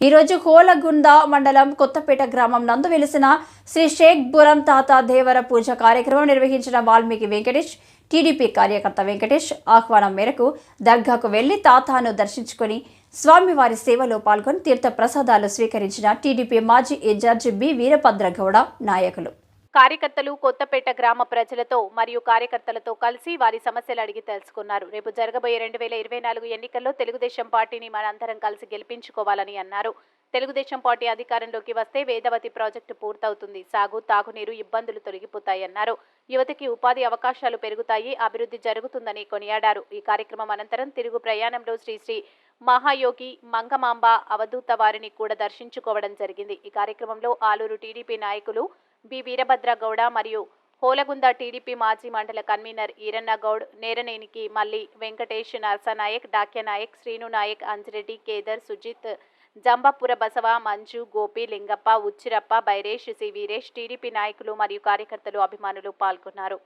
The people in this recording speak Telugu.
ఈరోజు హోలగుంద మండలం కొత్తపేట గ్రామం నందు వెలిసిన శ్రీ షేక్ బురం తాత దేవర పూజ కార్యక్రమం నిర్వహించిన వాల్మీకి వెంకటేష్ టీడీపీ కార్యకర్త వెంకటేష్ ఆహ్వానం మేరకు దర్గాకు వెళ్లి తాతాను దర్శించుకుని స్వామివారి సేవలో పాల్గొని తీర్థ ప్రసాదాలు స్వీకరించిన టీడీపీ మాజీ ఇన్ఛార్జి బి వీరభద్రగౌడ నాయకులు. కార్యకర్తలు కొత్తపేట గ్రామ ప్రజలతో మరియు కార్యకర్తలతో కలిసి వారి సమస్యలు అడిగి తెలుసుకున్నారు. రేపు జరగబోయే 2024 ఎన్నికల్లో తెలుగుదేశం పార్టీని మనందరం కలిసి గెలిపించుకోవాలని అన్నారు. తెలుగుదేశం పార్టీ అధికారంలోకి వస్తే వేదవతి ప్రాజెక్టు పూర్తవుతుంది, సాగు తాగునీరు ఇబ్బందులు తొలగిపోతాయన్నారు. యువతకి ఉపాధి అవకాశాలు పెరుగుతాయి, అభివృద్ధి జరుగుతుందని కొనియాడారు. ఈ కార్యక్రమం అనంతరం తిరుగు ప్రయాణంలో శ్రీ శ్రీ మహాయోగి మంగమాంబ అవధూత వారిని కూడా దర్శించుకోవడం జరిగింది. ఈ కార్యక్రమంలో ఆలూరు టీడీపీ నాయకులు బి వీరభద్రగౌడ మరియు హోలగుంద టీడీపీ మాజీ మండల కన్వీనర్ ఈరన్న గౌడ్, నేరనేనికి మల్లి, వెంకటేష్, నర్సనాయక్, డాక్యనాయక్, శ్రీను నాయక్, అంజిరెడ్డి, కేదర్, సుజిత్, జంబపుర బసవ, మంజు, గోపి, లింగప్ప, ఉచ్చిరప్ప, బైరేష్, సి వీరేష్, టీడీపీ నాయకులు మరియు కార్యకర్తలు, అభిమానులు పాల్గొన్నారు.